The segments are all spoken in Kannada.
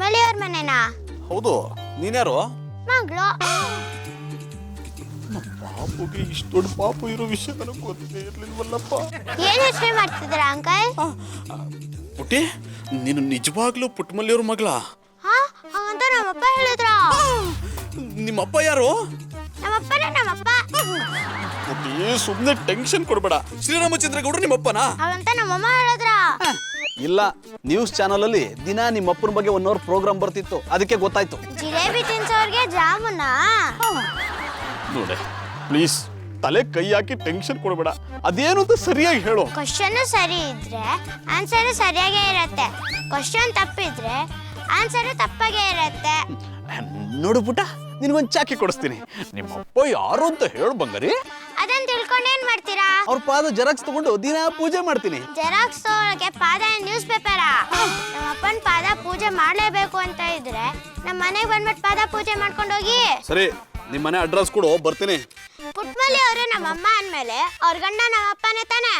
ಪುಟ್ಮಲಿ ಅವ್ರ ಮನೆನಾ? ಹೌದು. ನೀನ್ಯಾರು? ಮಗಳು. ಪಾಪುಗೆ ಇಷ್ಟು ದೊಡ್ಡ ಪಾಪು ಇರೋ ವಿಷಯ ನನಗೆ ಗೊತ್ತೇ ಇರ್ಲಿಲ್ವಲ್ಲಪ್ಪ. ಏನ್ ಯೋಚನೆ ಮಾಡ್ತಿದ್ರ ಅಂಕಲ್? ಪುಟ್ಟಿ, ನೀನು ನಿಜವಾಗ್ಲೂ ಪುಟ್ಟಮಲ್ಲಿಯವ್ರ ಮಗಳ? ಹಾ, ಹಾಗಂತ ನಮ್ಮಪ್ಪ ಹೇಳಿದ್ರ. ನಿಮ್ಮಪ್ಪ ಯಾರು? ನಮ್ಮಪ್ಪನೇ ನಮ್ಮಪ್ಪ. ಪುಟ್ಟಿ, ಸುಮ್ಮನೆ ಟೆನ್ಷನ್ ಕೊಡ್ಬೇಡ. ಶ್ರೀರಾಮಚಂದ್ರ ಗೌಡ್ರು ನಿಮ್ಮಪ್ಪನಾ? ಹಾಗಂತ ನಮ್ಮಮ್ಮ ಹೇಳಿದ್ರ. ಇಲ್ಲ, ನ್ಯೂಸ್ ಚಾನಲ್ ಅಲ್ಲಿ ದಿನ ನಿಮ್ಮಪ್ಪನ ಬಗ್ಗೆ 1 ಅವರ್ ಪ್ರೋಗ್ರಾಮ್ ಬರ್ತಿತ್ತು, ಅದಕ್ಕೆ ಗೊತ್ತಾಯ್ತು. ಜಿಲೇಬಿ ತಿನ್ಸೋರ್ಗೆ ಜಾಮೂನಾ? ನೋಡೆ, ಪ್ಲೀಸ್ ತಲೆ ಕೈ ಹಾಕಿ ಟೆನ್ಷನ್ ಕೊಡ್ಬೇಡ. ಅದೇನು ಅಂತ ಸರಿಯಾಗಿ ಹೇಳು. ಕ್ವಶನ್ ಸರಿ ಇದ್ರೆ ಆನ್ಸರ್ ಸರಿಯಾಗೇ ಇರತ್ತೆ. ಕ್ವಶನ್ ತಪ್ಪಿದ್ರೆ ಆನ್ಸರ್ ತಪ್ಪಾಗೇ ಇರತ್ತೆ. ನೋಡು ಪುಟ್ಟ, ನಿನಗೊಂದು ಚಾಕಿ ಕೊಡಿಸ್ತೀನಿ. ನಿಮ್ಮಪ್ಪ ಯಾರು ಅಂತ ಹೇಳು ಬಂಗಾರಿ. ಅದನ್ನ ತಿಳ್ಕೊಂಡು ಏನ್ ಮಾಡ್ತೀರಾ? ಅವ್ರ ಪಾದ ಜೆರಾಕ್ಸ್ ತಗೊಂಡು ದಿನ ಪೂಜೆ ಮಾಡ್ತೀನಿ. ಜೆರಾಕ್ಸ್ ತಗೊಳಕ್ಕೆ ಪಾದ ನ್ಯೂಸ್ ಪೇಪರಾ? ನಮ್ಮಪ್ಪನ ಪಾದ ಪೂಜೆ ಮಾಡ್ಲೇಬೇಕು ಅಂತ ಇದ್ರೆ ನಮ್ಮ ಮನೆಗೆ ಬಂದ್ಬಿಟ್ಟು ಪಾದ ಪೂಜೆ ಮಾಡ್ಕೊಂಡು ಹೋಗಿ. ಸರಿ, ನಿಮ್ಮ ಮನೆ ಅಡ್ರೆಸ್ ಕೊಡು, ಬರ್ತೀನಿ. ಪುಟ್ಮಲಿ ಅವರು ನಮ್ಮಮ್ಮ ಅಂದ್ಮೇಲೆ ಅವ್ರ ಗಂಡ ನಮ್ಮಪ್ಪನೇ ತಾನೆ.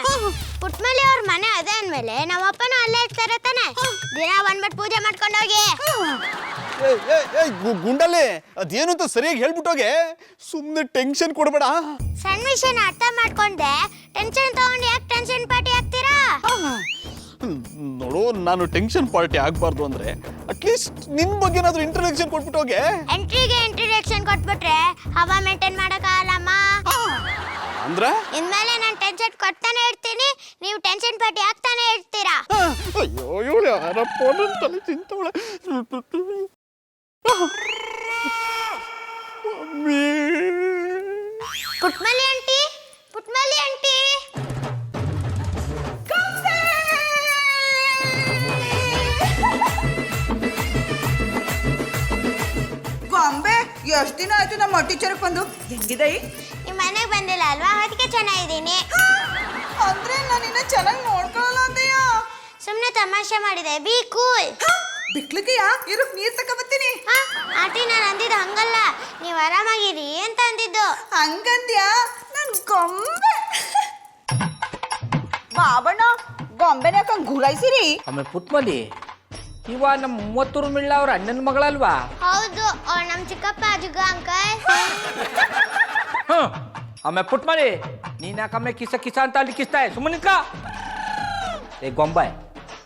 ಪುಟ್ಮಲಿ ಅವ್ರ ಮನೆ ಅದೇ ಅಂದ್ಮೇಲೆ ನಮ್ಮಪ್ಪನೂ ಅಲ್ಲೇ ಇರ್ತಾರೆ ತಾನೆ. ದಿನ ಬಂದ್ಬಿಟ್ಟು ಪೂಜೆ ಮಾಡ್ಕೊಂಡು ಹೋಗಿ. ಗುಂಡಲ್ಲಿ ಅದೇನು ಅಂತ ಸರಿಯಾಗಿ ಹೇಳ್ಬಿಟ್ಟೋಗೆ. ಸುಮ್ಮನೆ ಟೆನ್ಷನ್ ಕೊಡ್ಬೇಡ. ಸಣ್ಣ ವಿಷಯನ ಅರ್ಥ ಮಾಡ್ಕೊಂಡೆ ಟೆನ್ಷನ್ ತಗೊಂಡು ಯಾಕೆ ಟೆನ್ಷನ್ ಪಾರ್ಟಿ ಆಗ್ತೀರಾ? ನೋಡು, ನಾನು ಟೆನ್ಷನ್ ಪಾರ್ಟಿ ಆಗ್ಬಾರ್ದು ಅಂದ್ರೆ ಅಟ್ಲೀಸ್ಟ್ ನಿನ್ ಬಗ್ಗೆ ಏನಾದ್ರು ಇಂಟ್ರೊಡಕ್ಷನ್ ಕೊಟ್ಬಿಟ್ಟೋಗೆ. ಎಂಟ್ರಿಗೆ ಇಂಟ್ರೊಡಕ್ಷನ್ ಕೊಟ್ಬಿಟ್ರೆ ಹವಾ ಮೇಂಟೈನ್ ಮಾಡಕ್ಕಾಗಲ್ಲಮ್ಮ. ಅಂದ್ರೆ ಇನ್ಮೇಲೆ ನಾನು ಟೆನ್ಷನ್ ಕೊಡ್ತಾನೆ ಇರ್ತೀನಿ, ನೀವು ಟೆನ್ಷನ್ ಪಾರ್ಟಿ ಆಗ್ತಾನೆ ಇರ್ತೀರಾ. ಅಯ್ಯೋ, ಇವಳು ಯಾರಪ್ಪ ನನ್ನ ತಲೆ ತಿಂತವಳೆ. Puttamalli aunty, Puttamalli aunty. ಗೊಂಬೆ, ಎಷ್ಟು ದಿನ ಆಯ್ತು ನಮ್ಮ ಟೀಚರ್ಗೆ ಬಂದು. ಹೆಂಗಿದೆ? ನಿಮ್ಮ ಮನೆಗೆ ಬಂದಿಲ್ಲ ಅಲ್ವಾ, ಅದಕ್ಕೆ ಚೆನ್ನಾಗಿದ್ದೀನಿ. ಅಂದ್ರೆ ನಾನಿನ್ನ ಚೆನ್ನಾಗಿ ನೋಡ್ಕೊಳ್ಳಲ್ಲ ಅಂದೆಯಾ? ಸುಮ್ಮನೆ ತಮಾಷೆ ಮಾಡಿದೆ, ಬಿ ಕೂಲ್. ಬಿಕ್ಲಿಗೆಯಾ? ಇರು, ನೀರ್ ತಗೊಂಬತ್ತೀನಿ. ಆಂಟಿ, ನಾನು ಅಂದಿದ್ದು ಹಂಗಲ್ಲ, ನೀವು ಆರಾಮಾಗಿರಿ ಅಂತ ಅಂದಿದ್ದು. ಹಂಗಂದ್ಯಾ? ನನ್ ಗೊಂಬೆ ಬಾಬಣ್ಣ, ಗೊಂಬೆನ ಯಾಕಂಗ್ ಗುರಾಯಿಸಿರಿ? ಆಮೇಲೆ ಪುಟ್ಮಲಿ ಇವ ನಮ್ಮ 30 ಮಿಳ್ಳ ಅವ್ರ ಅಣ್ಣನ ಮಗಳಲ್ವಾ? ಹೌದು, ಅವ್ರು ನಮ್ಮ ಚಿಕ್ಕಪ್ಪ ಅಜುಗ ಅಂಕಲ್. ಆಮೇಲೆ ಪುಟ್ಮಲಿ ನೀನ್ ಯಾಕಮ್ಮೆ ಕಿಸ ಕಿಸ ಅಂತ ಅಲ್ಲಿ ಕಿಸ್ತಾಯ? ಸುಮ್ಮನೆ ಏ ಗೊಂಬೆ,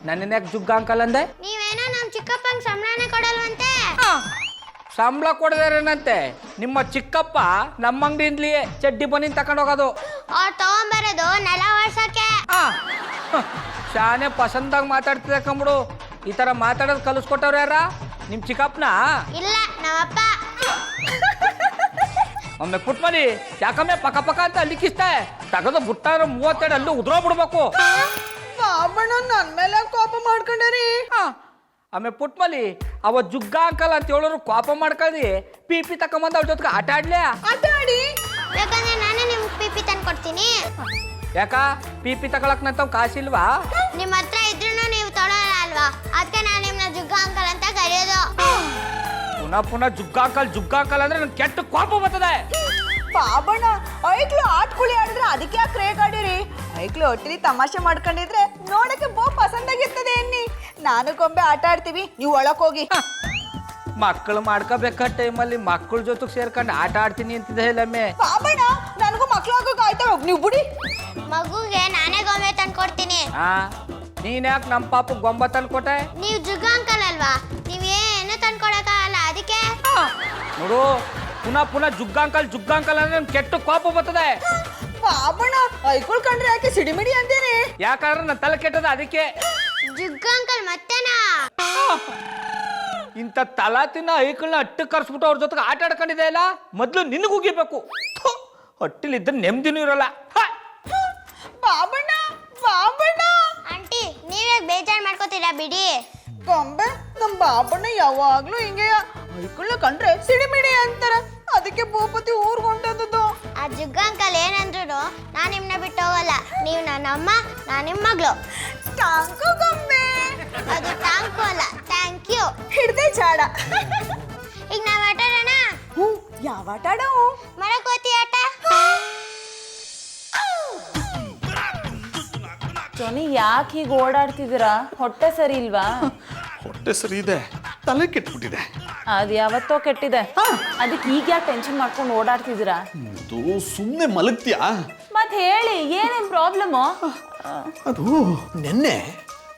ನನ್ನ ಯಾಕೆ ಜುಗ್ಗ ಅಂಕಲ್ ಅಂದೆ? ನೀವೇನೋ ನಮ್ಮ ಚಿಕ್ಕಪ್ಪಂಗೆ ಸಂಬಳನೇ ಕೊಡಲ್ವಂತೆ. ಸಂಬಳ ಕೊಡದೇನಂತೆ? ನಿಮ್ಮ ಚಿಕ್ಕಪ್ಪ ನಮ್ಮ ಅಂಗಡಿಯಿಂದಲೇ ಚಡ್ಡಿ ಬನ್ನಿ ತಗೊಂಡು ಹೋಗೋದು. ಅವ್ರು ತಗೊಂಬರೋದು ನೆಲ ಒರ್ಸಕ್ಕೆ. ಶಾನೆ ಪಸಂದಾಗಿ ಮಾತಾಡ್ತಿದ್ದೆ ಕಂಬಿಡು. ಈ ಥರ ಮಾತಾಡೋದು ಕಲಿಸ್ಕೊಟ್ಟವ್ರು ಯಾರ? ನಿಮ್ಮ ಚಿಕ್ಕಪ್ಪನ? ಇಲ್ಲ, ನಮ್ಮಪ್ಪ. ಒಮ್ಮೆ ಪುಟ್ಮಲಿ ಯಾಕಮ್ಮೆ ಪಕ್ಕ ಪಕ್ಕ ಅಂತ ಅಲ್ಲಿ ಕಿಸ್ತಾಯ? ತಗದು ಬುಟ್ಟ 32 ಅಲ್ಲೂ ಉದ್ರೋಗ್ಬಿಡ್ಬೇಕು. ಬಾಬಣ್ಣ ನನ್ ಮೇಲೆ ಕೋಪ ಮಾಡ್ಕೊಂಡರಿ. ಆಮೇಲೆ ಪುಟ್ಮಲಿ ಅವ ಜುಗ್ಗ ಅಂಕಲ್ ಅಂತ ಹೇಳೋರು ಕೋಪ ಮಾಡ್ಕೊಳ್ಳಿ ಪಿ ತಕೊಂಬಂದು ಅವ್ರ ಜೊತೆಗೆ ಆಟ ಆಡ್ಲೇ? ಆಟ ಆಡಿ. ಬೇಕಂದ್ರೆ ನಾನೇ ನಿಮ್ಗೆ ಪಿಪಿ ತಂದು ಕೊಡ್ತೀನಿ. ಯಾಕ ಪಿ ತಗೊಳಕ್ ನಂತವ್ ಕಾಸಿಲ್ವಾ? ನಿಮ್ಮ ಹತ್ರ ಇದ್ರೂ ನೀವು ತೊಗೊಳಲ್ಲ ಅಲ್ವಾ, ಅದಕ್ಕೆ ನಾನು ನಿಮ್ಮನ್ನ ಜುಗ್ಗ ಅಂಕಲ್ ಅಂತ ಕರೆಯೋದು. ಪುನಃ ಜುಗ್ಗ ಅಂಕಲ್ ಅಂದ್ರೆ ನನ್ ಕೆಟ್ಟ ಕೋಪ ಬರ್ತದೆ. ಬಾಬಣ್ಣ, ಐಕ್ಳು ಆಟ್ಕುಳಿ ಆಡಿದ್ರೆ ಅದಕ್ಕೆ ಯಾಕೆ ರೇಗಾಡಿರಿ? ಐಕ್ಳು ಒಟ್ಟಿಲಿ ತಮಾಷೆ ಮಾಡ್ಕೊಂಡಿದ್ರೆ ನೋಡಕ್ಕೆ ಪಸಂದಾಗಿರ್ತದೆ ಎನ್ನಿ. ನಾನು ಗೊಂಬೆ ಆಟ ಆಡ್ತೀವಿ, ನೀವು ಒಳಕ್ ಹೋಗಿ. ಮಕ್ಕಳು ಮಾಡ್ಕೋಬೇಕ ಟೈಮಲ್ಲಿ ಮಕ್ಕಳ ಜೊತೆಗೆ ಸೇರ್ಕೊಂಡು ಆಟ ಆಡ್ತೀನಿ ಅಂತಿದ್ದೆ ಹೇಳಮ್ಮೆ. ಬಾಬಣ್ಣ, ನನಗೂ ಮಕ್ಳು ಆಗೋಕೆ ಆಯ್ತಾ? ನೀವು ಬಿಡಿ. ಮಗುಗೆ ನಾನೇ ಗೊಂಬೆ ತಂದು ಕೊಡ್ತೀನಿ. ನೀನ್ ಯಾಕೆ ನಮ್ಮ ಪಾಪ ಗೊಂಬೆ ತಂದು ಕೊಟ್ಟೆ? ನೀವು ಜುಗ್ಗ ಅಂಕಲ್ ಅಲ್ವಾ, ನೀವೇನು ತಂದು ಕೊಡಕ್ಕಾಗಲ್ಲ, ಅದಕ್ಕೆ. ನೋಡು, ಪುನಃ ಜುಗ್ಗ ಅಂಕಲ್ ಅಂದ್ರೆ ಕೆಟ್ಟ ಕೋಪ ಬರ್ತದೆ. ಬಾಬಣ್ಣ, ಐಕುಳ್ ಕಂಡ್ರೆ ಯಾಕೆ ಸಿಡಿಮಿಡಿ ಅಂದೇನೆ? ಯಾಕಂದ್ರೆ ನನ್ನ ತಲೆ ಕೆಟ್ಟದ ಅದಕ್ಕೆ. ಜುಗ್ಗ ಅಂಕಲ್ ಮತ್ತೇನಾ? ಇಂಥ ತಲಾ ತಿನ್ನ ಐಕಳನ್ನ ಅಟ್ಟು ಕರ್ಸ್ಬಿಟ್ಟು ಅವ್ರ ಜೊತೆಗೆ ಆಟ ಆಡ್ಕೊಂಡಿದೆ ಇಲ್ಲ, ಮೊದ್ಲು ನಿನಗೆ ಉಗಿಬೇಕು. ಹೊಟ್ಟಿಲಿದ್ರೆ ನೆಮ್ಮದಿನೂ ಇರಲ್ಲ. ಬಾಬಣ್ಣ, ಆಂಟಿ, ನೀವೇ ಬೇಜಾರು ಮಾಡ್ಕೋತೀರಾ ಬಿಡಿ. ಗೊಂಬೆ, ನಮ್ ಬಾಬಣ್ಣ ಯಾವಾಗ್ಲೂ ಹಿಂಗೆ ಐಕುಳ್ನ ಕಂಡ್ರೆ ಸಿಡಿಮಿಡಿ ಅಂತಾರ, ಅದಕ್ಕೆ ಭೂಪತಿ ಊರ್ಗೊಂಡದ್ದು. ಆ ಜುಗ್ಗ ಅಂಕಲ್ ಏನಂದ್ರು ನಾನು ನಿಮ್ಮನ್ನ ಬಿಟ್ಟು ಹೋಗಲ್ಲ. ನೀವು ನನ್ನ ಅಮ್ಮ, ನಾನು ನಿಮ್ಮ ಮಗಳು. ಟ್ಯಾಂಕು ಗೊಂಬೆ. ಅದು ಟ್ಯಾಂಕು ಅಲ್ಲ, ಥ್ಯಾಂಕ್ ಯು. ಹಿಡ್ದೆ ಚಾಡ. ಈಗ ನಾವು ಆಟ ಆಡೋಣ. ಯಾವ ಆಟ ಆಡವು? ಮರಕೋತಿ ಆಟ. ಜೊನಿ, ಯಾಕೆ ಹೀಗೆ ಓಡಾಡ್ತಿದ್ದೀರಾ? ಹೊಟ್ಟೆ ಸರಿ ಇಲ್ವಾ? ಹೊಟ್ಟೆ ಸರಿ ಇದೆ, ತಲೆ ಕೆಟ್ಬಿಟ್ಟಿದೆ. ಅದು ಯಾವತ್ತೋ ಕೆಟ್ಟಿದೆ. ಅದಕ್ಕೆ ಈಗ ಯಾಕೆ ಟೆನ್ಷನ್ ಮಾಡ್ಕೊಂಡು ಓಡಾಡ್ತಿದ್ದೀರಾ? ಅದು ಸುಮ್ಮನೆ ಮಲಗ್ತೀಯಾ? ಮತ್ತೆ ಹೇಳಿ, ಏನೇನು ಪ್ರಾಬ್ಲಮ್ಮು? ಅದು ನಿನ್ನೆ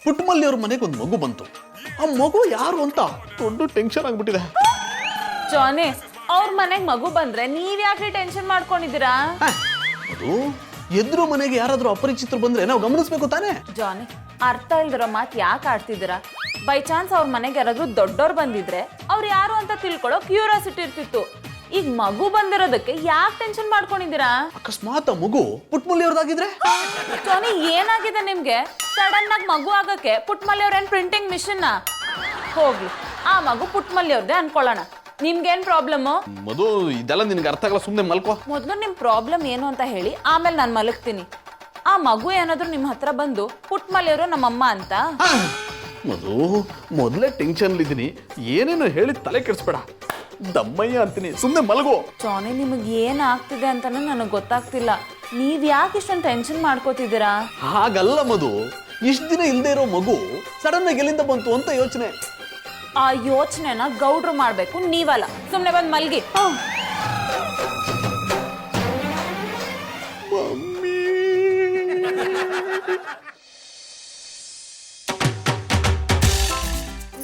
ಪುಟ್ಟಮಲ್ಲಿ ಅವ್ರ ಮನೆಗೆ ಒಂದು ಮಗು ಬಂತು. ಆ ಮಗು ಯಾರು ಅಂತ ದೊಡ್ಡ ಟೆನ್ಷನ್ ಆಗ್ಬಿಟ್ಟಿದೆ. ಜಾನಿ, ಅವ್ರ ಮನೆಗೆ ಮಗು ಬಂದ್ರೆ ನೀವ್ ಯಾಕೆ ಟೆನ್ಷನ್ ಮಾಡ್ಕೊಂಡಿದ್ದೀರಾ? ಅದು ಎದುರು ಮನೆಗೆ ಯಾರಾದ್ರೂ ಅಪರಿಚಿತರು ಬಂದ್ರೆ ನಾವು ಗಮನಿಸ್ಬೇಕು ತಾನೇ. ಜಾನಿ, ಅರ್ಥ ಇಲ್ದಿರೋ ಮಾತು ಯಾಕೆ ಆಡ್ತಿದ್ದೀರಾ? ಬೈ ಚಾನ್ಸ್ ಅವ್ರ ಮನೆಗೆ ಯಾರಾದ್ರೂ ದೊಡ್ಡವ್ರು ಬಂದಿದ್ರೆ ಅವ್ರು ಯಾರು ಅಂತ ತಿಳ್ಕೊಳ್ಳೋ ಕ್ಯೂರಿಯಾಸಿಟಿ ಇರ್ತಿತ್ತು. ಈಗ ಮಗು ಬಂದಿರೋದಕ್ಕೆ ಯಾಕೆ ಟೆನ್ಷನ್ ಮಾಡ್ಕೊಂಡಿದ್ದೀರಾ? ಅಕಸ್ಮಾತ್ ಆ ಮಗು ಪುಟ್ಟಮಲ್ಲಿ ಅವ್ರದ್ದಾಗಿದ್ರೆ? ಜಾನಿ, ಏನಾಗಿದೆ ನಿಮ್ಗೆ? ಸಡನ್ ಆಗಿ ಮಗು ಆಗಕ್ಕೆ ಪುಟ್ಟಮಲ್ಲಿ ಅವ್ರೇನ್ ಪ್ರಿಂಟಿಂಗ್ ಮಿಷನ್? ಹೋಗ್ಲಿ, ಆ ಮಗು ಪುಟ್ಟಮಲ್ಲಿ ಅವ್ರದ್ದೇ ಅನ್ಕೊಳ್ಳೋಣ. ನಿಮ್ಗೇನ್ ಪ್ರಾಬ್ಲಮ್ಮು? ಮಧು, ಇದೆಲ್ಲ ನಿನ್ಗೆ ಅರ್ಥ ಆಗಲ್ಲ, ಸುಮ್ಮನೆ ಮಲ್ಕೋ. ಮೊದಲು ನಿಮ್ ಪ್ರಾಬ್ಲಮ್ ಏನು ಅಂತ ಹೇಳಿ, ಆಮೇಲೆ ನಾನು ಮಲಗ್ತೀನಿ. ಆ ಮಗು ಏನಾದ್ರೂ ನಿಮ್ಮ ಹತ್ರ ಬಂದು ಪುಟ್ಟಮಲ್ಲಿಯವರು ನಮ್ಮಮ್ಮ ಅಂತ? ಮಧು, ಮೊದಲೇ ಟೆನ್ಷನ್ಲಿದ್ದೀನಿ, ಏನೇನು ಹೇಳಿ ತಲೆ ಕೆಡಿಸ್ಬೇಡ. ದಮ್ಮಯ್ಯ ಅಂತೀನಿ, ಸುಮ್ಮನೆ ಮಲಗೋ. ಜಾನಿ, ನಿಮಗೆ ಏನ್ ಆಗ್ತಿದೆ ಅಂತಾನೆ ನನಗೆ ಗೊತ್ತಾಗ್ತಿಲ್ಲ. ನೀವ್ ಯಾಕೆ ಇಷ್ಟೊಂದು ಟೆನ್ಷನ್ ಮಾಡ್ಕೋತಿದ್ದೀರಾ? ಹಾಗಲ್ಲ ಮಧು, ಇಷ್ಟ ದಿನ ಇಲ್ದೇ ಇರೋ ಮಗು ಸಡನ್ ಆಗಿ ಎಲ್ಲಿಂದ ಬಂತು ಅಂತ ಯೋಚನೆ. ಆ ಯೋಚನೆನ ಗೌಡ್ರು ಮಾಡ್ಬೇಕು, ನೀವಲ್ಲ. ಸುಮ್ನೆ ಬಂದ್ ಮಲ್ಗಿ.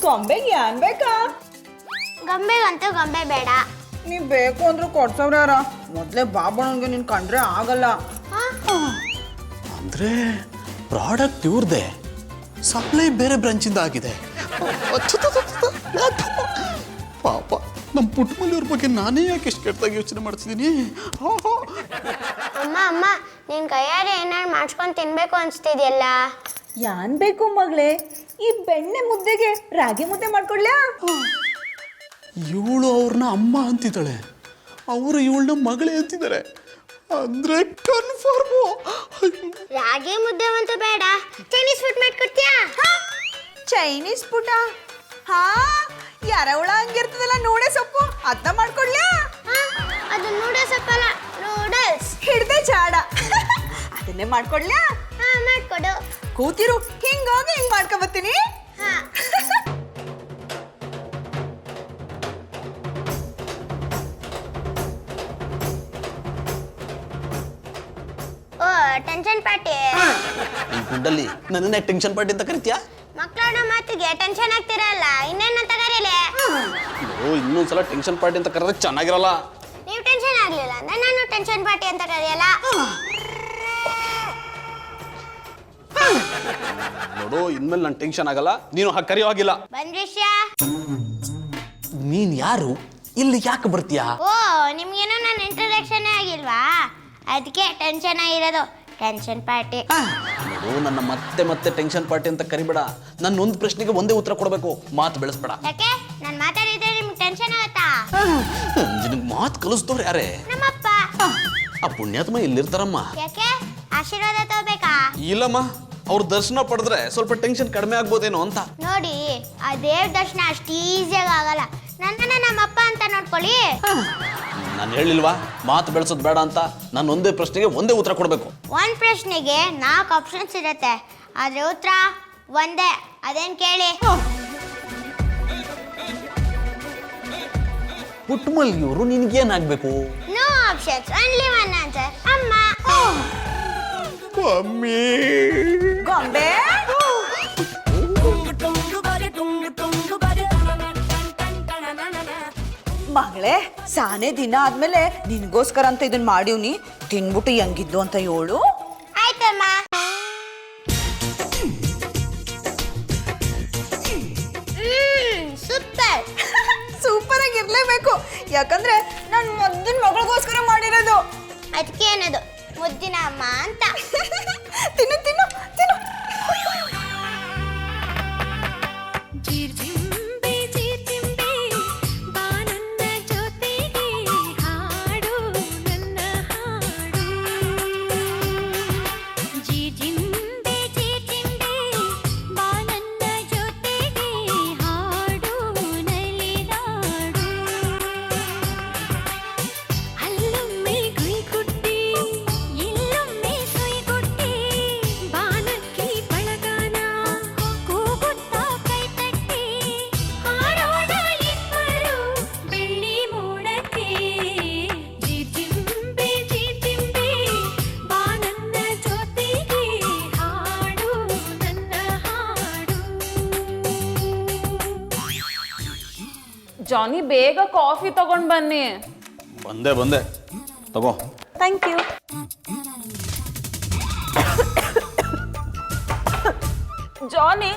ಗೊಂಬೆಗೆ ಏನ್ ಬೇಕಾ? ಗೊಂಬೆಗಂತೂ ಗೊಂಬೆ ಬೇಡ. ನೀ ಬೇಕು ಅಂದ್ರೂ ಕೊಡ್ಸವ್ರ ಯಾರ? ಮೊದ್ಲೇ ಬಾಬಣ್ಣನ್ಗೆ ನೀನ್ ಕಂಡ್ರೆ ಆಗಲ್ಲ. ಅಂದ್ರೆ ಪ್ರಾಡಕ್ಟ್ ಇವ್ರದೇ, ಸಪ್ಲೈ ಬೇರೆ ಬ್ರಾಂಚಿಂದ ಆಗಿದೆ. ಪಾಪ ನಮ್ಮ ಪುಟ್ಟಮಲ್ಲಿಯವ್ರ ಬಗ್ಗೆ ನಾನೇ ಯಾಕೆ ಎಷ್ಟು ಕೆಟ್ಟದಾಗಿ ಯೋಚನೆ ಮಾಡ್ತಿದ್ದೀನಿ. ಅಮ್ಮ ಅಮ್ಮ, ನಿನ್ ಕೈಯಾರೆ ಏನಾರು ಮಾಡ್ಸ್ಕೊಂಡು ತಿನ್ಬೇಕು ಅನ್ಸ್ತಿದ್ಯಲ್ಲ. ಯಾನ್ ಬೇಕು ಮಗಳೇ? ಈ ಬೆಣ್ಣೆ ಮುದ್ದೆಗೆ ರಾಗಿ ಮುದ್ದೆ ಮಾಡ್ಕೊಡ್ಲ್ಯಾ? ಇವಳು ಅವ್ರನ್ನ ಅಮ್ಮ ಅಂತಿದ್ದಾಳೆ, ಅವರು ಇವಳನ್ನ ಮಗಳೇ ಅಂತಿದ್ದಾರೆ. ಅಂದ್ರೆ ಕನ್ಫರ್ಮು. ರಾಗಿ ಮುದ್ದೆ ಅಂತೂ ಬೇಡ, ಚೈನೀಸ್ ಫುಡ್ ಮಾಡ್ಕೊಡ್ತೀಯಾ? ಚೈನೀಸ್ ಪುಟ? ಹಾ, ಯಾರವಳ ಹಂಗಿರ್ತದಲ್ಲ ನೋಡೆ ಸೊಪ್ಪು, ಅದ್ನ ಮಾಡ್ಕೊಡ್ಲ್ಯಾ? ಅದು ನೂಡಲ್ಸ್ ಅಪ್ಪಲ್ಲ, ನೂಡಲ್ಸ್. ಹಿಡ್ದೆ ಚಾಡ. ಅದನ್ನೇ ಮಾಡ್ಕೊಡ್ಲ್ಯಾ? ಹಾ, ಮಾಡ್ಕೊಡು. ಕೂತಿರು, ಹಿಂಗಾಗಿ ಹಿಂಗ್ ಮಾಡ್ಕೊಬತ್ತೀನಿ. ಹಾ. ಓ, ಟೆನ್ಷನ್ ಪಾರ್ಟಿ. ಈ ಗುಡ್ಡಲ್ಲಿ ನನ್ನನ್ನೇ ಟೆನ್ಷನ್ ಪಾರ್ಟಿ ಅಂತ ಕರಿತೀಯಾ? ಮಕ್ಕಳ ಮಾತಿಗೆ ಟೆನ್ಷನ್ ಆಗ್ತಿರಲ್ಲ, ಇನ್ನೇನಂತ ಕರೀಲೆ? ಇನ್ನೊಂದ್ಸಲ ಟೆನ್ಷನ್ ಪಾರ್ಟಿ ಅಂತ ಕರೆದ್ರೆ ಚೆನ್ನಾಗಿರಲ್ಲ. ನೀವು ಟೆನ್ಷನ್ ಆಗ್ಲಿಲ್ಲ ಅಂದ್ರೆ ನಾನು ಟೆನ್ಷನ್ ಪಾರ್ಟಿ ಅಂತ ಕರೆಯಲ್ಲ. ನೋಡು, ಇನ್ಮೇಲೆ ನಾನು ಟೆನ್ಷನ್ ಆಗಲ್ಲ, ನೀನು ಹಾಗೆ ಕರೆಯೋ ಹಾಗಿಲ್ಲ. ಬಂದ್ರಿಶ್ಯ. ನೀನ್ ಯಾರು, ಇಲ್ಲಿ ಯಾಕೆ ಬರ್ತೀಯಾ? ಓ, ನಿಮ್ಗೇನೋ ನನ್ನ ಇಂಟ್ರೊಡಕ್ಷನ್ ಆಗಿಲ್ವಾ? ಅದಕ್ಕೆ ಟೆನ್ಷನ್ ಆಗಿರೋದು. Tension party. ನೋಡು, ನನ್ನ ಮತ್ತೆ ಮತ್ತೆ ಟೆನ್ಷನ್ ಪಾರ್ಟಿ ಅಂತ ಕರಿಬೇಡ. ನನ್ನ ಒಂದು ಪ್ರಶ್ನೆಗೆ ಒಂದೇ ಉತ್ತರ ಕೊಡಬೇಕು, ಮಾತು ಬೆಳೆಸ್ಬೇಡ. ಯಾಕೆ? ನಾನು ಮಾತಾಡಿದ್ರೆ ನಿಮ್ಗೆ ಟೆನ್ಷನ್ ಆಗುತ್ತಾ? ನಿನಗೆ ಮಾತು ಕಲಿಸ್ತವ್ರು ಯಾರೇ? ನಮ್ಮಪ್ಪ. ಆ ಪುಣ್ಯಾತ್ಮ ಇಲ್ಲಿರ್ತಾರಮ್ಮ. ಯಾಕೆ? ಆಶೀರ್ವಾದ ತಗೋಬೇಕಾ? ಇಲ್ಲಮ್ಮ, ಅವ್ರ ದರ್ಶನ ಪಡೆದ್ರೆ ಸ್ವಲ್ಪ ಟೆನ್ಷನ್ ಕಡಿಮೆ ಆಗ್ಬೋದೇನೋ ಅಂತ. ನೋಡಿ, ಆ ದೇವ್ರ ದರ್ಶನ ಅಷ್ಟು ಈಸಿಯಾಗಿ ಆಗಲ್ಲ. ನನ್ನನ್ನೇ ನಮ್ಮಪ್ಪ ಅಂತ ನೋಡ್ಕೊಳ್ಳಿ. ನಾನು ಹೇಳಿಲ್ವಾ ಮಾತು ಬೆಳೆಸೋದು ಬೇಡ ಅಂತ? ನಾನು ಒಂದೇ ಪ್ರಶ್ನೆಗೆ ಒಂದೇ ಉತ್ತರ ಕೊಡಬೇಕು. ಒಂದ್ ಪ್ರಶ್ನೆಗೆ 4 ಆಪ್ಷನ್ಸ್ ಇರುತ್ತೆ, ಆದ್ರೆ ಉತ್ತರ ಒಂದೇ. ಅದೇನ್ ಕೇಳಿ? ಪುಟ್ಟಮಲ್ಲಿಯವರು ನಿನಗೇನಾಗಬೇಕು? No options, only one answer. ಅಮ್ಮ. ಮಮ್ಮಿ. ಗೊಂಬೆ ಮಗಳೇ, ಸಾನೆ ದಿನ ಆದ್ಮೇಲೆ ನಿನ್ಗೋಸ್ಕರ ಅಂತ ಇದನ್ನ ಮಾಡಿವ್ನಿ, ತಿನ್ಬಿಟ್ಟು ಹೆಂಗಿದ್ದು ಅಂತ ಹೇಳು. ಆಯ್ತಮ್ಮ. ಸೂಪರ್. ಸೂಪರ್ ಆಗಿ ಇರ್ಲೇಬೇಕು, ಯಾಕಂದ್ರೆ ನಾನು ಮುದ್ದಿನ ಮಗಳಿಗೋಸ್ಕರ ಮಾಡಿರೋದು. ಅದಕ್ಕೆ ಏನದು ಮುದ್ದಿನ ಅಮ್ಮ ಅಂತ. ತಿನ್ನು ತಿನ್ನು ತಿನ್ನು. ಜಾನಿ ಬೇಗ ಕಾಫಿ ತಗೊಂಡ್ ಬನ್ನಿ. ಬಂದೆ ತಗೋ. Thank you. ಜಾನಿ,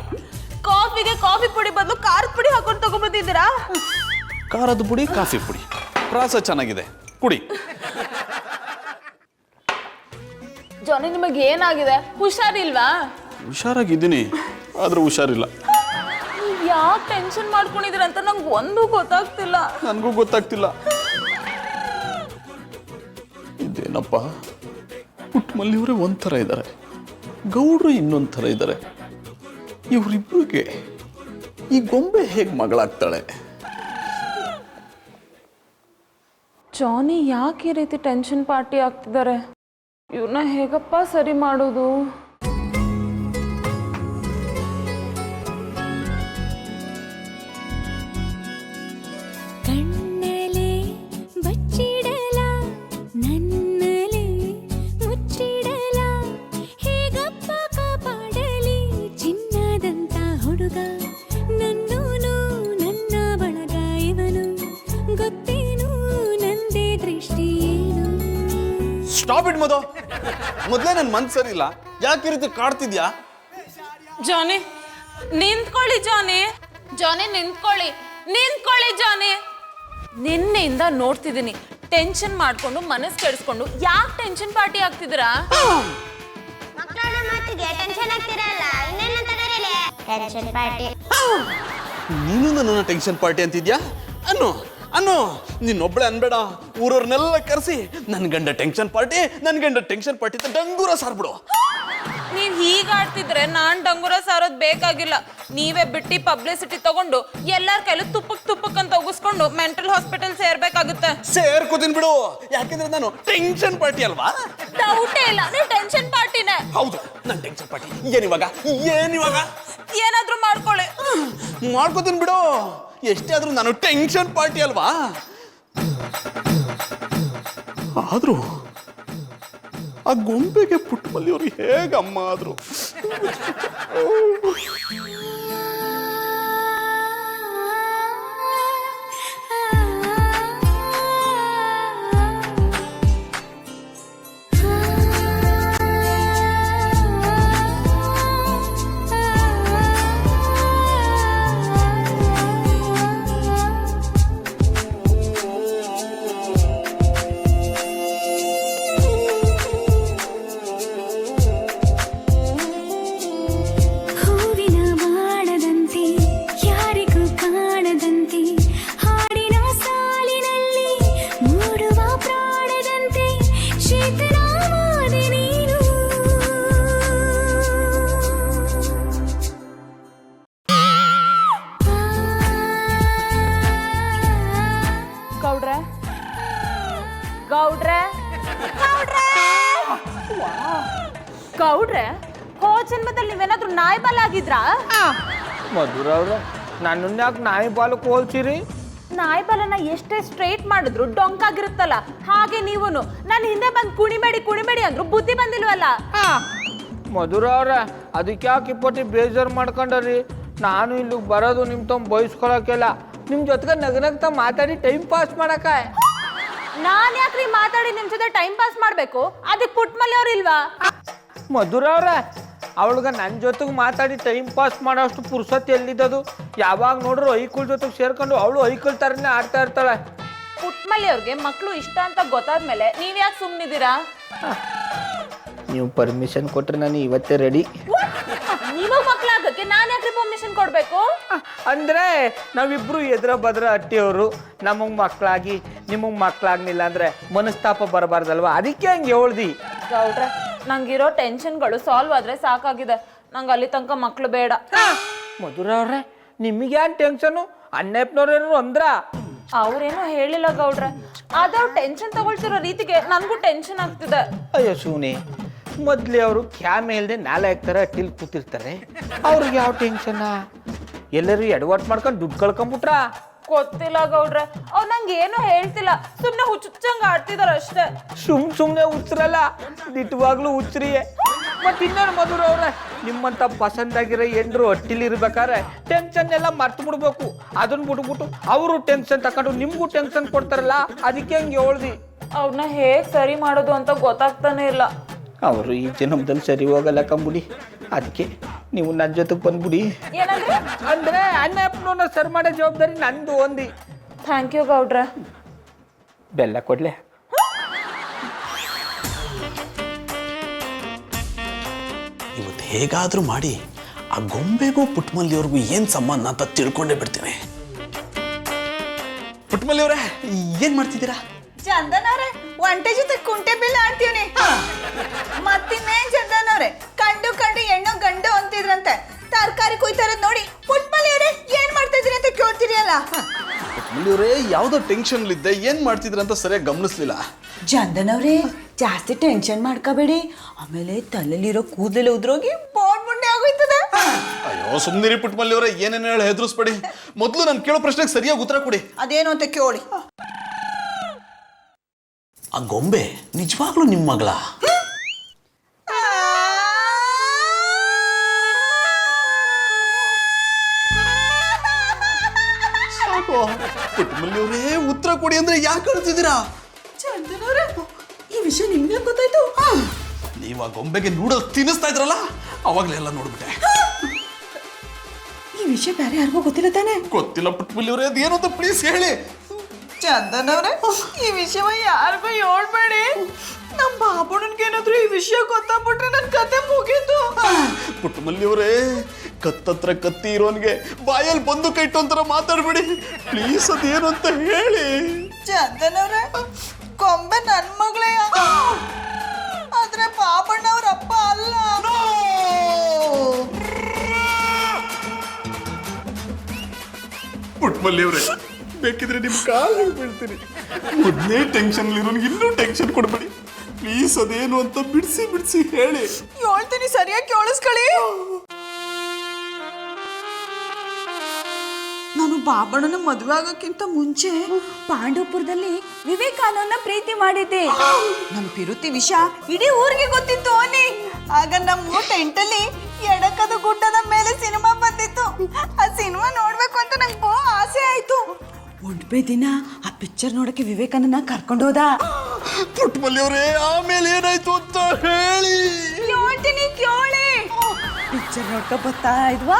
ಕಾಫಿಗೆ ಕಾಫಿ ಪುಡಿ ಬದಲು ಖಾರದ ಪುಡಿ ಹಾಕೊಂಡು ತಗೊಂಡ್ಬಂದಿದ್ದೀರಾ? ಖಾರದ ಪುಡಿ ಕಾಫಿ ಪುಡಿ ಪ್ರಾಸ ಚೆನ್ನಾಗಿದೆ, ಕುಡಿ. ಜಾನಿ, ನಿಮಗೆ ಏನಾಗಿದೆ? ಹುಷಾರಿಲ್ವಾ? ಹುಷಾರಾಗಿದ್ದೀನಿ, ಆದ್ರೂ ಹುಷಾರಿಲ್ಲ. ಯಾಕೆ ಟೆನ್ಷನ್ ಮಾಡ್ಕೊಂಡಿದ್ದೀರ ಅಂತ ನಂಗೆ ಒಂದು ಗೊತ್ತಾಗ್ತಿಲ್ಲ. ನನಗೂ ಗೊತ್ತಾಗ್ತಿಲ್ಲ. ಇದೇನಪ್ಪ, ಪುಟ್ಟಮಲ್ಲಿಯವರೇ ಒಂಥರ ಇದ್ದಾರೆ, ಗೌಡ್ರು ಇನ್ನೊಂದು ಥರ ಇದ್ದಾರೆ. ಇವರಿಬ್ಬರಿಗೆ ಈ ಗೊಂಬೆ ಹೇಗೆ ಮಗಳಾಗ್ತಾಳೆ? ಜಾನಿ ಯಾಕೆ ಈ ರೀತಿ ಟೆನ್ಷನ್ ಪಾರ್ಟಿ ಆಗ್ತಿದ್ದಾರೆ? ಇವ್ರನ್ನ ಹೇಗಪ್ಪ ಸರಿ ಮಾಡೋದು? ಕಣ್ಣಲೆ ಬಚ್ಚಿಡಲ ನನ್ನಲೆ ಮುಚ್ಚಿಡಲ ಹೇಗಪ್ಪ ಕಾಪಾಡಲಿ ಚಿನ್ನದಂತ ಹುಡುಗ ನನ್ನೂನು ನನ್ನ ಬಳಗ ಇವನು ಗೊತ್ತೇನು ನಂದೇ ದೃಷ್ಟಿ ಏನು. ಸ್ಟಾಪ್ ಇಟ್ ಮಧು, ಮೊದಲೇ ನನ್ನ ಮನ್ಸು ಸರಿ ಇಲ್ಲ, ಯಾಕೆ ಈ ರೀತಿ ಕಾಡ್ತಿದ್ಯಾ? ಜಾನಿ ನಿಂತ್ಕೊಳ್ಳಿ, ಜಾನಿ ಜಾನಿ ನಿಂತ್ಕೊಳ್ಳಿ ಜಾನಿ. ನಿನ್ನೆಯಿಂದ ನೋಡ್ತಿದ್ದೀನಿ, ಟೆನ್ಷನ್ ಮಾಡ್ಕೊಂಡು ಮನಸ್ಸು ಕೆಡಿಸ್ಕೊಂಡು ಯಾಕೆ ಟೆನ್ಷನ್ ಪಾರ್ಟಿ ಆಗ್ತಿದ್ದೀರಾ? ಮಕ್ಕಳ ಮಾತಿಗೆ ಟೆನ್ಷನ್ ಆಗ್ತಿರಲ್ಲ, ಇನ್ನೇನಂತಾರೆ ಟೆನ್ಷನ್ ಪಾರ್ಟಿ. ನೀನು ನನ್ನ ಟೆನ್ಷನ್ ಪಾರ್ಟಿ ಅಂತಿದ್ಯಾ? ಅನ್ನು ನಿನ್ನೊಬ್ಳೆ ಅನ್ಬೇಡ, ಊರವ್ರನ್ನೆಲ್ಲ ಕರೆಸಿ ನನ್ನ ಗಂಡ ಟೆನ್ಷನ್ ಪಾರ್ಟಿ ಅಂತ ಡಂಗೂರ ಸಾರ್ಬಿಡು. ನೀವ್ ಹೀಗಾಡ್ತಿದ್ರೆ ನಾನ್ ಡಂಗುರ ಸಾರೋದ್ ಬೇಕಾಗಿಲ್ಲ. ನೀವೇ ಬಿಟ್ಟಿ ಪಬ್ಲಿಸಿಟಿ ತಗೊಂಡು ಎಲ್ಲಾರ ಕೈಲೂ ತುಪ್ಪಕ್ ಅಂತ ಒಗಿಸ್ಕೊಂಡು ಮೆಂಟಲ್ ಹಾಸ್ಪಿಟಲ್ ಸೇರ್ಬೇಕಾಗುತ್ತೆ. ಸೇರ್ಕೋತೀನಿ ಬಿಡು, ಯಾಕೆಂದ್ರೆ ನಾನು ಟೆನ್ಷನ್ ಪಾರ್ಟಿ ಅಲ್ವಾ? ಡೌಟೇ ಇಲ್ಲ, ನೀವು ಟೆನ್ಷನ್ ಪಾರ್ಟಿನೇ. ಹೌದು, ನನ್ನ ಟೆನ್ಷನ್ ಪಾರ್ಟಿ. ಏನಿವಾಗ ಏನಾದ್ರೂ ಮಾಡ್ಕೊಳ್ಳಿ. ಮಾಡ್ಕೋತೀನಿ ಬಿಡು, ಎಷ್ಟೇ ಆದ್ರೂ ನಾನು ಟೆನ್ಷನ್ ಪಾರ್ಟಿ ಅಲ್ವಾ? ಆದ್ರೂ ಆ ಗೊಂಬೆಗೆ ಪುಟ್ಟಮಲ್ಲಿಯವರು ಹೇಗಮ್ಮ ಆದ್ರು? ಗೌಡ್ರೆ, ಹೋ ಜನ್ಮದಲ್ಲಿ ನೀವೇನಾದ್ರೂ ನಾಯಿ ಬಾಲ್ ಆಗಿದ್ರಾ? ಮಧುರ ಅವ್ರ, ನನ್ನನ್ನ ಯಾಕೆ ನಾಯಿ ಬಾಲಕ್ಕೆ ಹೋಲ್ಸಿರಿ? ನಾಯಿ ಬಾಲನ್ನ ಎಷ್ಟೇ ಸ್ಟ್ರೈಟ್ ಮಾಡಿದ್ರು ಡೊಂಕಾಗಿರುತ್ತಲ್ಲ, ಹಾಗೆ ನೀವುನು ನನ್ನ ಹಿಂದೆ ಬಂದು ಕುಣಿಬೇಡಿ ಅಂದ್ರು ಬುದ್ಧಿ ಬಂದಿಲ್ವಲ್ಲ? ಮಧುರ ಅವ್ರ, ಅದಕ್ಕೆ ಯಾಕೆ ಇಪ್ಪತ್ತಿ ಬೇಜಾರು ಮಾಡ್ಕೊಂಡ್ರಿ? ನಾನು ಇಲ್ಲಿಗೆ ಬರೋದು ನಿಮ್ಮ ತಮ್ಮ ಬಯಸ್ಕೊಳಕ್ಕೆಲ್ಲ, ನಿಮ್ಮ ಜೊತೆಗೆ ನಗನಗ್ತಾ ಮಾತಾಡಿ ಟೈಮ್ ಪಾಸ್ ಮಾಡಕ. ನಾನ್ ಯಾಕ್ರಿ ಮಾತಾಡಿ ನಿಮ್ ಜೊತೆ ಟೈಮ್ ಪಾಸ್ ಮಾಡ್ಬೇಕು? ಅದಕ್ಕೆ ಪುಟ್ಟಮಲ್ಲಿ ಅವ್ರು ಇಲ್ವಾ? ಮಧುರ ಅವ್ರ, ಅವಳಿಗೆ ನನ್ನ ಜೊತೆಗೆ ಮಾತಾಡಿ ಟೈಮ್ ಪಾಸ್ ಮಾಡೋಷ್ಟು ಪುರ್ಸತ್ ಎಲ್ಲಿದ್ದದು? ಯಾವಾಗ ನೋಡ್ರು ಐಕುಲ್ ಜೊತೆಗೆ ಸೇರ್ಕೊಂಡು ಅವಳು ಐಕುಲ್ ಥರನೇ ಆಡ್ತಾ ಇರ್ತಾಳೆ. ಪುಟ್ಟಮಲ್ಲಿ ಅವ್ರಿಗೆ ಮಕ್ಕಳು ಇಷ್ಟ ಅಂತ ಗೊತ್ತಾದ್ಮೇಲೆ ನೀವ್ ಯಾಕೆ ಸುಮ್ಮನಿದ್ದೀರಾ? ನೀವು ಪರ್ಮಿಷನ್ ಕೊಟ್ರೆ ನಾನು ಇವತ್ತೇ ರೆಡಿ. ನಿಮಗ್ ಮಕ್ಳಾಗಕ್ಕೆ ನಾನು ಯಾಕೆ ಪರ್ಮಿಷನ್ ಕೊಡ್ಬೇಕು? ಅಂದ್ರೆ ನಾವಿಬ್ರು ಎದ್ರ ಬದ್ರ ಅಟ್ಟಿಯವರು, ನಮಗ್ ಮಕ್ಳಾಗಿ ನಿಮಗ್ ಮಕ್ಳಾಗ್ಲಿಲ್ಲ ಅಂದ್ರೆ ಮನಸ್ತಾಪ ಬರಬಾರ್ದಲ್ವಾ? ಅದಕ್ಕೆ ಹಂಗೆ ಹೇಳ್ದಿ. ಗೌಡ್ರೆ, ನಂಗಿರೋ ಟೆನ್ಷನ್ಗಳು ಸಾಲ್ವ್ ಆದ್ರೆ ಸಾಕಾಗಿದೆ. ನಂಗೆ ಅಲ್ಲಿ ತನಕ ಮಕ್ಳು ಬೇಡ. ಮಧುರ ಅವ್ರೆ, ನಿಮಗೆ ಯಾನ್ ಟೆನ್ಷನು? ಅನ್ನಪ್ಪನವ್ರೇನು ಅಂದ್ರ? ಅವ್ರೇನೋ ಹೇಳಿಲ್ಲ ಗೌಡ್ರೆ, ಆದವ್ರು ಟೆನ್ಷನ್ ತಗೊಳ್ತಿರೋ ರೀತಿಗೆ ನನ್ಗೂ ಟೆನ್ಷನ್ ಆಗ್ತಿದೆ. ಅಯ್ಯೋ ಶಿವನಿ, ಮೊದ್ಲೇ ಅವರು ಕ್ಯಾಮ್ ಇಲ್ದೆ ನಾಲ್ಕು ಥರ ಅಟ್ಟಿಲ್ ಕೂತಿರ್ತಾರೆ, ಅವ್ರಿಗೆ ಯಾವ ಟೆನ್ಷನ್ನ? ಎಲ್ಲರೂ ಎಡವಟ್ ಮಾಡ್ಕೊಂಡು ದುಡ್ಡು ಕಳ್ಕೊಂಬಿಟ್ರ? ಗೊತ್ತಿಲ್ಲ ಗೌಡ್ರೆ, ಅವ್ರು ನಂಗೆ ಏನು ಹೇಳ್ತಿಲ್ಲ, ಸುಮ್ನೆ ಹುಚ್ಚಂಗ ಆಡ್ತಿದಾರ ಅಷ್ಟೇ. ಸುಮ್ನೆ ಹುಚ್ಚರಲ್ಲ, ದಿಟ್ಟವಾಗ್ಲೂ ಹುಚ್ಚರಿಯೇ. ಮತ್ತೆ ಇನ್ನೇನು ಮಧುರ ಅವ್ರೆ, ನಿಮ್ಮಂತ ಪಸಂದಾಗಿರೋ ಹೆಂಡ್ರು ಹೊಟ್ಟಿಲಿರ್ಬೇಕಾದ್ರೆ ಟೆನ್ಷನ್ ಎಲ್ಲ ಮರ್ತು ಬಿಡ್ಬೇಕು. ಅದನ್ನ ಬಿಟ್ಬಿಟ್ಟು ಅವರು ಟೆನ್ಷನ್ ತಗೊಂಡು ನಿಮ್ಗೂ ಟೆನ್ಷನ್ ಕೊಡ್ತಾರಲ್ಲ, ಅದಕ್ಕೆ ಹಂಗೆ ಹೇಳ್ದಿ. ಅವ್ರನ್ನ ಹೇಗ್ ಸರಿ ಮಾಡೋದು ಅಂತ ಗೊತ್ತಾಗ್ತಾನೆ ಇಲ್ಲ. ಅವರು ಈ ಜನ್ಮದಲ್ಲಿ ಸರಿ ಹೋಗಲ್ಲ ಕಂಬುಡಿ, ಅದಕ್ಕೆ ನೀವು ನನ್ನ ಜೊತೆಗೆ ಬಂದ್ಬಿಡಿ. ಏನಂದ್ರೆ? ಅಂದ್ರೆ ಅಣ್ಣಪ್ಪನ ಸರಿ ಮಾಡೋ ಜವಾಬ್ದಾರಿ ನಂದು ಒಂದಿ. ಥ್ಯಾಂಕ್ ಯು ಗೌಡ್ರ. ಬೆಲ್ಲ ಕೊಡ್ಲೆ? ಇವತ್ತು ಹೇಗಾದ್ರೂ ಮಾಡಿ ಆ ಗೊಂಬೆಗೂ ಪುಟ್ಮಲ್ಲಿಯವ್ರಿಗೂ ಏನ್ ಸಂಬಂಧ ಅಂತ ತಿಳ್ಕೊಂಡೇ ಬಿಡ್ತೀನಿ. ಪುಟ್ಮಲ್ಲಿಯವ್ರೆ, ಏನ್ ಮಾಡ್ತಿದ್ದೀರಾ? ಚಂದನ್ ಅವ್ರೆ, ಒಂಟೆ ಜೊತೆ ಕುಂಟೆ ಬಿಲ್ಲ ಆಡ್ತೀವ್ನಿ. ಮತ್ತಿನ್ನೇನ್ ಚಂದನ್ ಅವ್ರೆ, ಕಂಡು ಹೆಣ್ಣು ಗಂಡು ಅಂತಿದ್ರಂತೆ. ತರಕಾರಿ ಕುಯ್ತಾರದ್ ನೋಡಿ ಪುಟ್ಮಲ್ಲಿ ಅವ್ರೆ ಏನ್ ಮಾಡ್ತಾ ಇದ್ರಿ ಅಂತ ಕೇಳ್ತೀರಿಯಲ್ಲ. ಪುಟ್ಮಲ್ಲಿಯವ್ರೆ, ಯಾವ್ದೋ ಟೆನ್ಷನ್ ಇದ್ದೆ, ಏನ್ ಮಾಡ್ತಿದ್ರ ಅಂತ ಸರಿಯಾಗಿ ಗಮನಿಸ್ಲಿಲ್ಲ. ಚಂದನ್ ಅವ್ರೆ, ಜಾಸ್ತಿ ಟೆನ್ಷನ್ ಮಾಡ್ಕೋಬೇಡಿ, ಆಮೇಲೆ ತಲೆಲಿರೋ ಕೂದಲೆಲ್ಲ ಉದ್ರೋಗಿ ಬೋಡ್ ಮುಂಡೆ ಆಗೋಯ್ತದೆ. ಅಯ್ಯೋ ಸುಮ್ನಿರಿ ಪುಟ್ಮಲ್ಲಿಯವ್ರೆ, ಏನೇನು ಹೇಳಿ ಹೆದರ್ಸ್ಬೇಡಿ. ಮೊದಲು ನಾನು ಕೇಳೋ ಪ್ರಶ್ನೆಗೆ ಸರಿಯಾಗಿ ಉತ್ತರ ಕೊಡಿ. ಅದೇನು ಅಂತ ಕೇಳಿ. ಆ ಗೊಂಬೆ ನಿಜವಾಗ್ಲೂ ನಿಮ್ಮ ಮಗಳ? ಪುಟ್ಮಲ್ಲಿಯವ್ರೇ, ಉತ್ತರ ಕೊಡಿ ಅಂದ್ರೆ ಯಾಕೆ ಕಳ್ತಿದ್ದೀರಾ? ಚಂದನ್ ಅವ್ರೆ, ಈ ವಿಷಯ ನಿಮ್ಗೆ ಗೊತ್ತಾಯ್ತು? ನೀವು ಆ ಗೊಂಬೆಗೆ ನೂಡಲ್ಸ್ ತಿನ್ನಿಸ್ತಾ ಇದ್ರಲ್ಲ, ಅವಾಗ್ಲೆಲ್ಲ ನೋಡ್ಬಿಟ್ಟೆ. ಈ ವಿಷಯ ಬೇರೆ ಯಾರಿಗೂ ಗೊತ್ತಿಲ್ಲ ತಾನೆ? ಗೊತ್ತಿಲ್ಲ ಪುಟ್ಮಲ್ಲಿಯವ್ರೆ, ಅದೇನು ಅಂತ ಪ್ಲೀಸ್ ಹೇಳಿ. ಚಂದನ್ ಅವ್ರೆ, ಈ ವಿಷಯ ಯಾರಿಗೂ ಹೇಳ್ಬೇಡಿ. ನಮ್ಮ ಬಾಬುಣನ್ಗೆ ಏನಾದ್ರು ಈ ವಿಷಯ ಗೊತ್ತಾಗ್ಬಿಟ್ರೆ ನನ್ನ ಕತೆ ಮುಗೀತು. ಪುಟ್ಮಲ್ಲಿಯವ್ರೇ, ಕತ್ತತ್ರ ಕತ್ತಿ ಇರೋನ್ಗೆ ಬಾಯಲ್ಲಿ ಬಂದು ಕೈ ಇಟ್ಟೊಂತರ ಮಾತಾಡ್ಬೇಡಿ ಪ್ಲೀಸ್. ಅದೇನು ಅಂತ ಹೇಳಿ. ಚಂದನ್ ಅವ್ರೆ, ಗೊಂಬೆ ನನ್ ಮಗಳೇ, ಆದ್ರೆ ಬಾಬಣ್ಣ ಅವ್ರ ಅಪ್ಪ ಅಲ್ಲ. ಪುಟ್ಮಲ್ಲಿಯವ್ರೆ, ಬೇಕಿದ್ರೆ ನಿಮ್ ಕಾಲು ಬೀಳ್ತೀನಿ. ಮೊದಲೇ ಟೆನ್ಷನ್ ಇರೋನ್ಗೆ ಇನ್ನೂ ಟೆನ್ಷನ್ ಕೊಡ್ಬೇಡಿ ಪ್ಲೀಸ್. ಅದೇನು ಅಂತ ಬಿಡಿಸಿ ಹೇಳಿ. ಹೇಳ್ತೀನಿ, ಸರಿಯಾಗಿ ಕೇಳಿಸ್ಕೊಳ್ಳಿ. ನಾನು ಬಾಬಣ್ಣನ ಮದುವೆ ಆಗೋಕ್ಕಿಂತ ಮುಂಚೆ ಪಾಂಡವಪುರದಲ್ಲಿ ವಿವೇಕಾನಂದನ ಪ್ರೀತಿ ಮಾಡಿದ್ದೆ. ನಮ್ ಪಿರುತಿ ವಿಷಯ ಇಡೀ ಊರಿಗೆ ಗೊತ್ತಿತ್ತು ಅನ್ನಿ. ಆಗ ನಮ್ಮ ಟೆಂಟಲ್ಲಿ ಎಡಕದ ಗುಡ್ಡದ ಮೇಲೆ ಸಿನಿಮಾ ಬಂದಿತ್ತು. ಆ ಸಿನಿಮಾ ನೋಡ್ಬೇಕು ಅಂತ ನಂಗೆ ಬಹು ಆಸೆ ಆಯ್ತು. ಒಂದ್ಬೇ ದಿನ ಆ ಪಿಕ್ಚರ್ ನೋಡಕ್ಕೆ ವಿವೇಕಾನಂದ ಕರ್ಕೊಂಡು ಹೋದ. ಪುಟ್ಮಲ್ಲಿಯವ್ರೆ, ಆಮೇಲೆ ಏನಾಯ್ತು ಅಂತ ಹೇಳಿ. ಹೇಳ್ತೀನಿ ಕೇಳಿ. ಪಿಕ್ಚರ್ ನೋಡ್ಕೊ ಬರ್ತಾ ಇದ್ವಾ,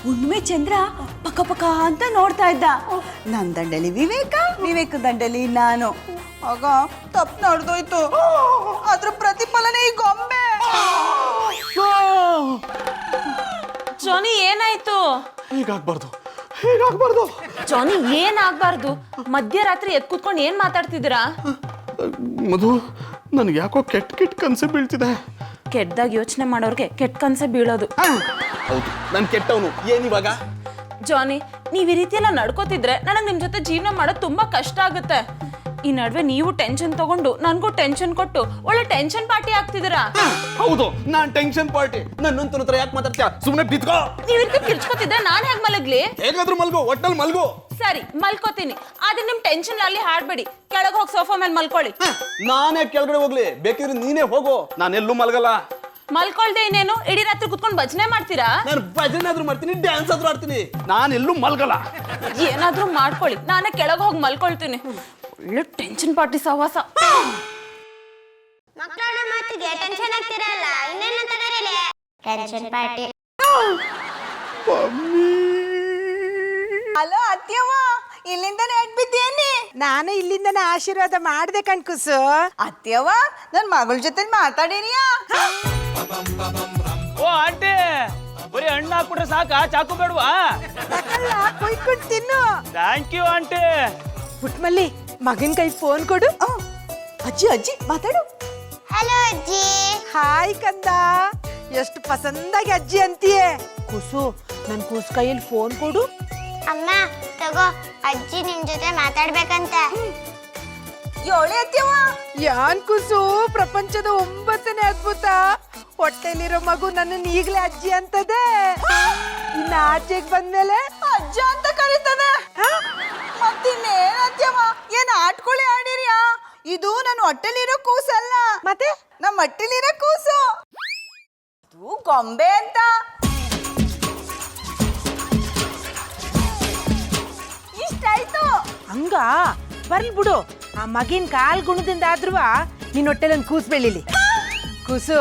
ಹುಣ್ಣಿಮೆ ಚಂದ್ರ ಪಕ್ಕ ಪಕ್ಕ ಅಂತ ನೋಡ್ತಾ ಇದ್ದ. ನನ್ನ ದಂಡಲಿ ವಿವೇಕ ದಂಡಲಿ ನಾನು. ಆಗ ತಪ್ಪು ನಡೆದೋಯ್ತು. ಅದ್ರ ಪ್ರತಿಫಲನೇ ಈ ಗೊಂಬೆ. ಜಾನಿ, ಏನಾಯ್ತು? ಹೀಗಾಗ್ಬಾರ್ದು. ಜಾನಿ, ಏನಾಗ್ಬಾರ್ದು? ಮಧ್ಯರಾತ್ರಿ ಎದ್ ಕೂತ್ಕೊಂಡು ಏನ್ ಮಾತಾಡ್ತಿದ್ದೀರಾ? ಮಧು, ನನ್ಗೆ ಯಾಕೋ ಕೆಟ್ಟ ಕನ್ಸೆ ಬೀಳ್ತಿದೆ. ಕೆಟ್ಟದಾಗ ಯೋಚನೆ ಮಾಡೋರ್ಗೆ ಕೆಟ್ಟ ಕನ್ಸೆ ಬೀಳೋದು. ಹೌದು, ನಾನು ಕೆಟ್ಟವನು. ಏನಿವಾಗ? ಜಾನಿ, ನೀವ್ ಈ ರೀತಿ ಎಲ್ಲ ನಡ್ಕೋತಿದ್ರೆ ನನಗೆ ನಿಮ್ ಜೊತೆ ಜೀವನ ಮಾಡೋದು ತುಂಬಾ ಕಷ್ಟ ಆಗುತ್ತೆ. ಈ ನಡುವೆ ನೀವು ಟೆನ್ಷನ್ ತಗೊಂಡು ನನ್ಗೂ ಟೆನ್ಷನ್ ಕೊಟ್ಟು ಒಳ್ಳೆ ಟೆನ್ಷನ್ ಪಾರ್ಟಿ ಆಗ್ತಿದ್ದೀರಾ. ಹೌದು, ನಾನ್ ಟೆನ್ಷನ್ ಪಾರ್ಟಿ. ನನ್ನಂತನ ಹತ್ರ ಯಾಕೆ ಮಾತಾಡ್ತೀಯ? ಸುಮ್ಮನೆ ಬಿತ್ಕೋ. ನೀವ್ ರೀತಿ ಕಿರ್ಚ್ಕೋತಿದ್ರೆ ನಾನ್ ಹೇಗ್ ಮಲಗ್ಲಿ? ಹೇಗಾದ್ರೂ ಮಲ್ಗೋ, ಒಟ್ಟಲ್ಲಿ ಮಲ್ಗೋ. ಸರಿ, ಮಲ್ಕೋತೀನಿ. ಆದ್ರೆ ನಿಮ್ ಟೆನ್ಷನ್ ಅಲ್ಲಿ ಹಾಡ್ಬೇಡಿ. ಕೆಳಗೆ ಹೋಗಿ ಸೋಫಾ ಮೇಲೆ ಮಲ್ಕೊಳ್ಳಿ. ನಾನೇ ಕೆಳಗಡೆ ಹೋಗ್ಲಿ? ಬೇಕಿದ್ರೆ ನೀನೇ ಹೋಗೋ, ನಾನೆಲ್ಲೂ ಮಲ್ಗಲ್ಲ. ಮಲ್ಕೊಳ್ದೆ ಇನ್ನೇನು ಇಡೀ ರಾತ್ರಿ ಕುತ್ಕೊಂಡು ಭಜನೆ ಮಾಡ್ತೀರಾ? ನಾನು ಭಜನೆ ಆದ್ರೂ ಮಾಡ್ತೀನಿ, ಡ್ಯಾನ್ಸ್ ಆದ್ರೂ ಆಡ್ತೀನಿ, ನಾನೆಲ್ಲೂ ಮಲ್ಗಲ್ಲ. ಏನಾದ್ರೂ ಮಾಡ್ಕೊಳ್ಳಿ, ನಾನೇ ಕೆಳಗೆ ಹೋಗಿ ಮಲ್ಕೊಳ್ತೀನಿ. ಒಳ್ಳೆ ಟೆನ್ಷನ್ ಪಾರ್ಟಿ ಸಹವಾಸ. ಮಕ್ಕಳ ಮಾತಿಗೆ ಟೆನ್ಷನ್ ಆಗ್ತಿರಲ್ಲ, ಇನ್ನೇನಂತ ಕರೀಲಿ? Tension party. ಹಲೋ ಅತ್ಯವ್ವ, ಇಲ್ಲಿಂದಾನೆ ಅಡ್ಬಿದ್ದೇನೆ. ನಾನು ಇಲ್ಲಿಂದನೇ ಆಶೀರ್ವಾದ ಮಾಡ್ದೆ ಕಣ್ಕುಸು. ಅತ್ಯವ್ವ, ನನ್ ಮಗಳ ಜೊತೆ ಮಾತಾಡಿರಿಯಾ? ಓ ಆಂಟಿ, ಬರೀ ಹಣ್ಣು ಹಾಕ್ಬಿಟ್ರೆ ಸಾಕ, ಚಾಕು ಬೇಡವಾ? ಕೊಯ್ಕೊಂಡು ತಿನ್ನು. Thank you aunty. ಪುಟ್ಮಲ್ಲಿ, ಮಗನ್ ಕೈ ಫೋನ್ ಕೊಡು. ಅಜ್ಜಿ ಮಾತಾಡು. ಹಲೋ ಅಜ್ಜಿ. ಹಾಯ್ ಕಂದ, ಎಷ್ಟು ಪಸಂದಾಗಿ ಅಜ್ಜಿ ಅಂತೀಯೇ. ಕುಸು, ನನ್ ಕೂಸ್ ಕೈಯಲ್ಲಿ ಫೋನ್ ಕೊಡು. ಅಮ್ಮ ತಗೋ, ಅಜ್ಜಿ ನಿಮ್ ಜೊತೆ ಮಾತಾಡ್ಬೇಕಂತ. ಯೋಳಿ ಅತ್ಯವ್ವ. ಯಾನ್ ಕುಸು, ಪ್ರಪಂಚದ 9ನೇ ಅದ್ಭುತ. ಹೊಟ್ಟೆಲಿರೋ ಮಗು ನನ್ನನ್ನು ಈಗಲೇ ಅಜ್ಜಿ ಅಂತದೆ. ಇನ್ನ ಆಚೆಗೆ ಬಂದ್ಮೇಲೆ ಅಜ್ಜ ಅಂತ ಕರೀತದೆ. ಮತ್ತಿನ್ನೇನ್ ಅತ್ಯವ್ವ, ಏನ್ ಆಟ್ಕೊಳ್ಳಿ ಆಡಿರಿಯಾ? ಇದು ನನ್ನ ಹೊಟ್ಟೆಲಿರೋ ಕೂಸಲ್ಲ, ಮತ್ತೆ ನಮ್ಮ ಹೊಟ್ಟೆಲಿರೋ ಕೂಸು. ಅದು ಗೊಂಬೆ ಅಂತ. ಇಷ್ಟಾಯ್ತು. ಹಂಗ ಬರ್ಲಿ ಬಿಡು. ಆ ಮಗಿನ ಕಾಲ್ ಗುಣದಿಂದ ಆದ್ರೂ ನಿನ್ನ ಹೊಟ್ಟೆಲಿ ಒಂದು ಕೂಸು ಬೆಳಿಲಿ. ಕೂಸು,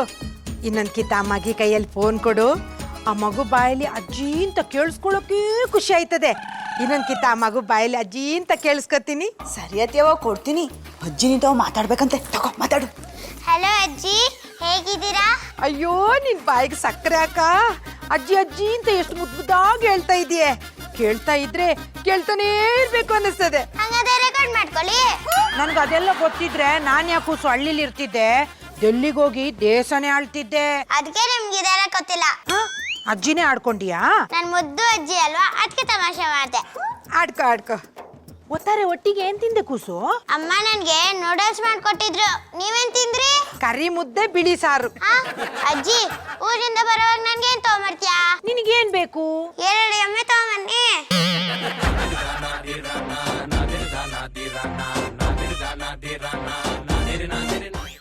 ಇನ್ನೊಂದ್ಕಿತ ಆ ಮಗಿ ಕೈಯಲ್ಲಿ ಫೋನ್ ಕೊಡು. ಆ ಮಗು ಬಾಯಲ್ಲಿ ಅಜ್ಜಿ ಅಂತ ಕೇಳಿಸ್ಕೊಳ್ಳೋಕೆ ಖುಷಿ ಆಯ್ತದೆ. ಇನ್ನೊಂದ್ಕಿತ ಆ ಮಗು ಬಾಯಲ್ಲಿ ಅಜ್ಜಿ ಅಂತ ಕೇಳಿಸ್ಕೊತೀನಿ. ಸರಿ ಅತ್ಯವ, ಕೊಡ್ತೀನಿ. ಅಜ್ಜಿ ನಿಂತವ ಮಾತಾಡ್ಬೇಕಂತೆ, ತಗೋ ಮಾತಾಡು. ಹಲೋ ಅಜ್ಜಿ, ಹೇಗಿದ್ದೀರಾ? ಅಯ್ಯೋ, ನಿನ್ ಬಾಯಿಗೆ ಸಕ್ಕರೆ ಅಕ್ಕ. ಅಜ್ಜಿ ಅಜ್ಜಿ ಅಂತ ಎಷ್ಟು ಮುದ್ದಾಗಿ ಹೇಳ್ತಾ ಇದೀಯೆ. ಕೇಳ್ತಾ ಇದ್ರೆ ಕೇಳ್ತಾನೇ ಇರ್ಬೇಕು ಅನ್ನಿಸ್ತದೆ. ಹಂಗಾದ್ರೆ ರೆಕಾರ್ಡ್ ಮಾಡ್ಕೊಳ್ಳಿ. ನನ್ಗೆ ಅದೆಲ್ಲ ಗೊತ್ತಿದ್ರೆ ನಾನ್ ಯಾಕೆ ಕೂಸು ಹಳ್ಳಿಲಿ ಇರ್ತಿದ್ದೆ, ಡೆಲ್ಲಿಗೆ ಹೋಗಿ ದೇಶನೇ ಆಳ್ತಿದ್ದೆ. ಅದಕ್ಕೆ ನಿಮ್ಗೆ ಇದೆಲ್ಲ ಗೊತ್ತಿಲ್ಲ. ಹ? ಅಜ್ಜಿನೇ ಆಡ್ಕೊಂಡಿಯಾ? ನನ್ ಮುದ್ದು ಅಜ್ಜಿ ಅಲ್ವಾ, ಅದಕ್ಕೆ ತಮಾಷೆ ಮಾಡ್ದೆ. ಆಡ್ಕೊ ಆಡ್ಕೊ. ಒತ್ತಾರೆ ಒಟ್ಟಿಗೆ ಏನ್ ತಿಂದೆ ಕೂಸು? ಅಮ್ಮ ನನ್ಗೆ ನೂಡಲ್ಸ್ ಮಾಡ್ಕೊಟ್ಟಿದ್ರು. ನೀವೇನ್ ತಿಂದ್ರಿ? ಕರಿ ಮುದ್ದೆ ಬಿಳಿ ಸಾರು. ಅಜ್ಜಿ, ಊರಿಂದ ಬರೋವಾಗ ನನ್ಗೆ ಏನ್ ತಗೊಂಬರ್ತೀಯಾ? ನಿನಗೇನ್ ಬೇಕು? 2 ಎಮ್ಮೆ